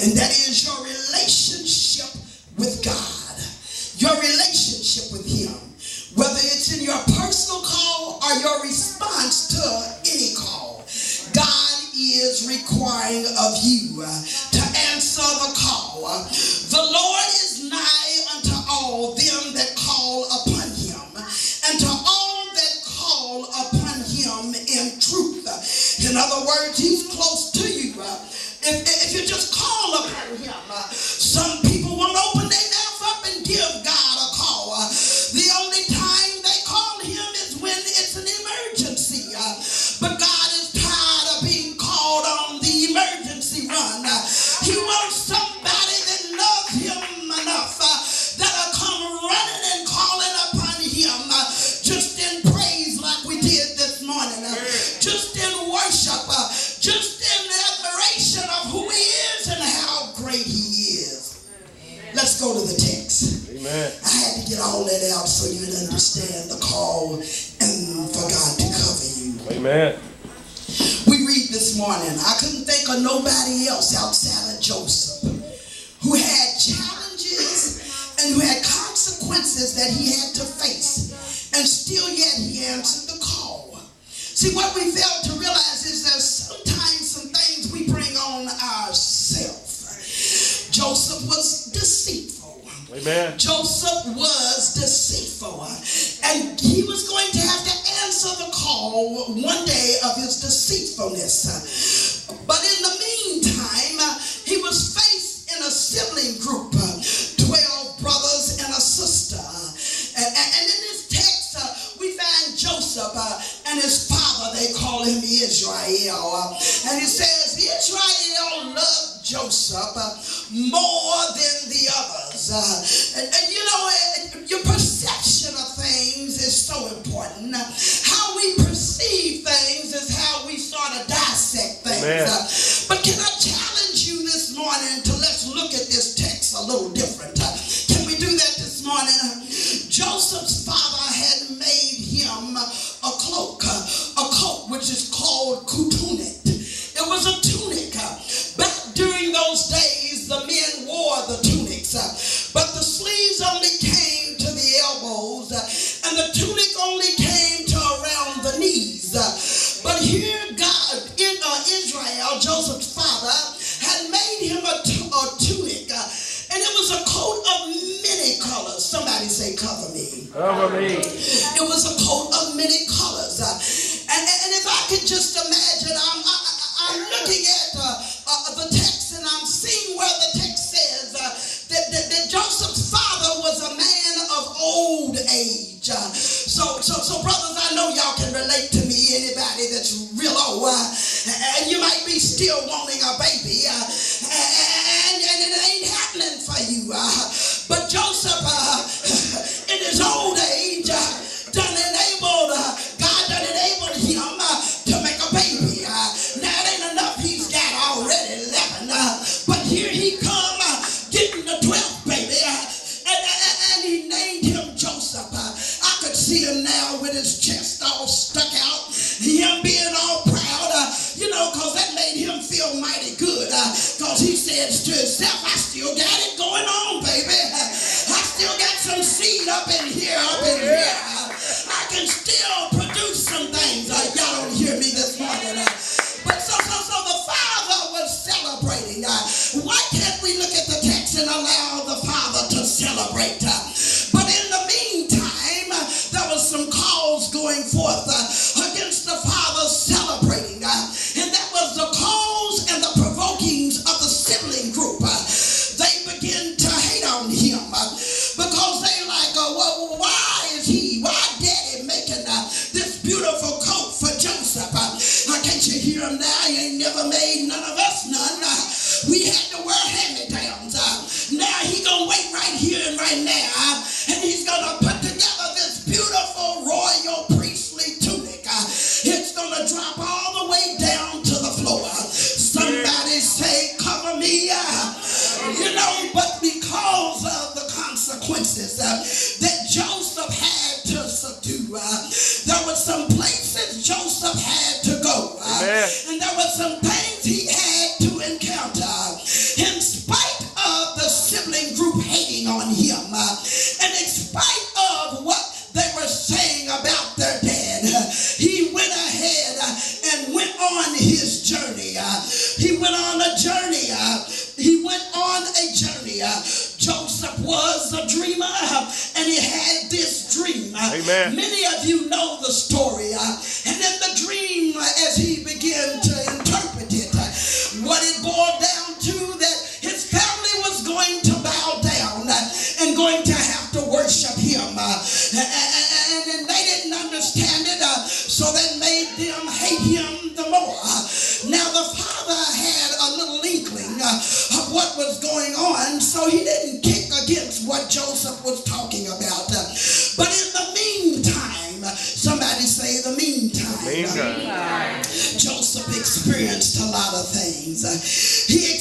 and that is your relationship with God, your relationship with him, whether it's in your personal call or your response to any call. God is requiring of you to answer the call. The Lord is nigh unto all them that call upon him, and to all that call upon him in truth. In other words, he's close to you. If you just call upon him, some people won't open their mouth up and give God a call. The only time they call him is when it's an emergency. But God is tired of being called on the emergency run. He wants somebody that loves him enough that'll come running and calling upon him just in praise like we did this morning, just in worship, just in admiration of who he is and how great he is. Let's go to the text. Amen. I had to get all that out so you'd understand the call and for God to cover you. Amen. We read this morning, I couldn't think of nobody else outside of Joseph who had challenges and who had consequences that he had to face, and still yet he answered the call. See, what we fail to realize is that sometimes some things we bring on ourselves. Joseph was deceitful. Amen. Joseph was deceitful, and he was going to have to answer the call one day of his deceitfulness. But in the meantime, he was faced in a sibling group, 12 brothers and a sister. And in this text, we find Joseph and his father. They call him Israel. And it says Israel loved Joseph more than the others. And you know, your perception of things is so important. How we perceive things is how we sort of dissect things. But can I challenge you this morning to let's look at this text a little different? Can we do that this morning? Joseph's father had made him a cloak, a coat which is called tunic. It was a tunic. Back during those days, the men wore the tunics, but the sleeves only came to the elbows, and the tunic only came to around the knees. But here God, in Israel, Joseph's father, had made him a tunic, and it was a coat of many colors. Somebody say, cover me. Cover me. It was a coat of many colors. And if I could just imagine, I'm looking at the text, and I'm seeing where the text says that Joseph's father was a man of old age. So brothers, I know y'all can relate to me, anybody that's real old, and you might be still wanting a baby, and it ain't happening for you. But Joseph, in his old age, God done enabled him to make a baby. Now it ain't enough, he's got already 11, but here he come getting the 12th baby, and he named him Joseph. I could see him now with his chest all stuck out, him being all proud, because that made him feel mighty good, because he said to himself, I still got it going on, baby. I still got some seed up in here. I can still produce some things. Y'all don't hear me this morning. But so the father was celebrating. Why can't we look at the text and allow the father to celebrate? But in the meantime, there was some calls going forth against the father celebrating. And that was the calls and the provokings of the sibling group. They begin to hate on him because they like, why daddy making this beautiful coat for Joseph? Can't you hear him now? He ain't never made none of us none. We had to wear hand-me-downs. Now he gonna wait right here and right now, and he's gonna put together this beautiful royal priestly tunic. It's gonna drop all the way down to the floor. Somebody say, cover me. But because of the consequences that Joseph had to subdue, there were some places Joseph had to go, and there were some things he had to encounter. He went on a journey. He went on a journey. Joseph was a dreamer, and he had this dream. Amen. Many of you know the story. And in the dream, as he began to interpret it, what it boiled down to, that his family was going to bow down and going to have to worship him. And they didn't understand it, so that made them hate him the more. Now the father had a little inkling of what was going on, so he didn't kick against what Joseph was talking about. But in the meantime, somebody say the meantime, Meantime. Joseph experienced a lot of things. He